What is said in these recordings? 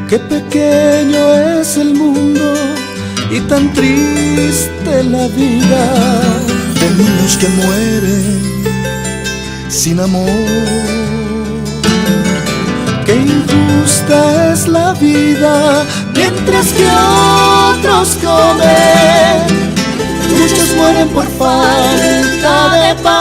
Qué pequeño es el mundo y tan triste la vida, de niños que mueren sin amor. Qué injusta es la vida, mientras que otros comen, muchos mueren por falta de pan.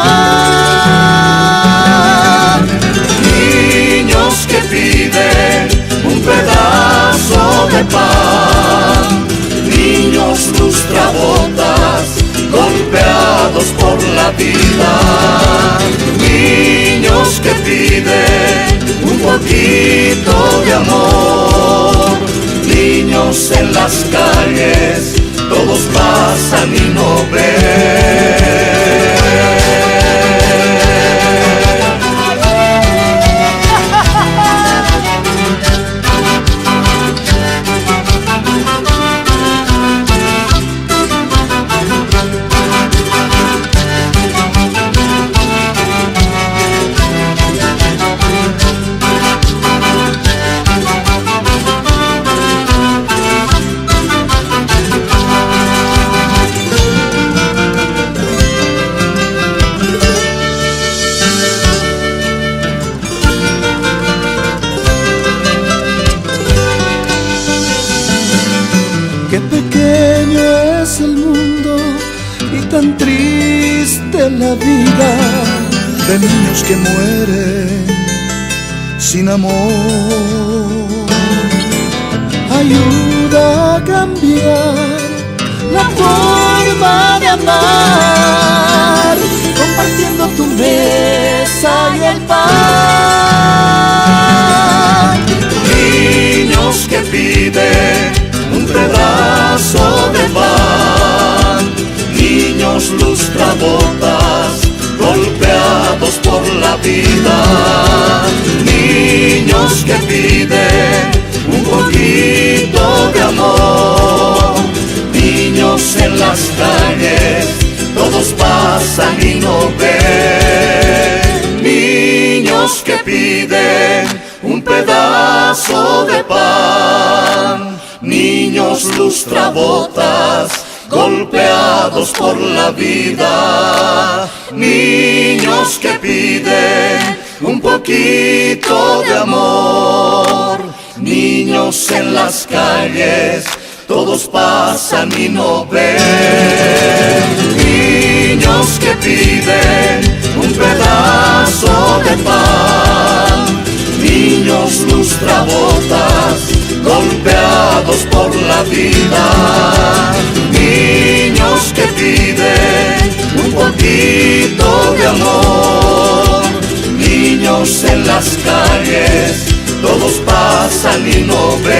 Niños que piden un pedazo de pan, niños lustrabotas golpeados por la vida, niños que piden un poquito de amor, niños en las calles, todos pasan y no ven. Qué pequeño es el mundo y tan triste la vida, de niños que mueren sin amor. Ayuda a cambiar la forma de amar, compartiendo tu mesa y el pan. Niños que piden un pedazo de pan, niños lustrabotas golpeados por la vida, niños que piden un poquito de amor, niños en las calles, todos pasan y no ven, niños que piden un pedazo de pan, niños lustrabotas golpeados por la vida, niños que piden un poquito de amor, niños en las calles, todos pasan y no ven, niños que piden un pedazo de pan, niños lustrabotas golpeados por la vida, niños que piden un poquito de amor, niños en las calles, todos pasan y no ven.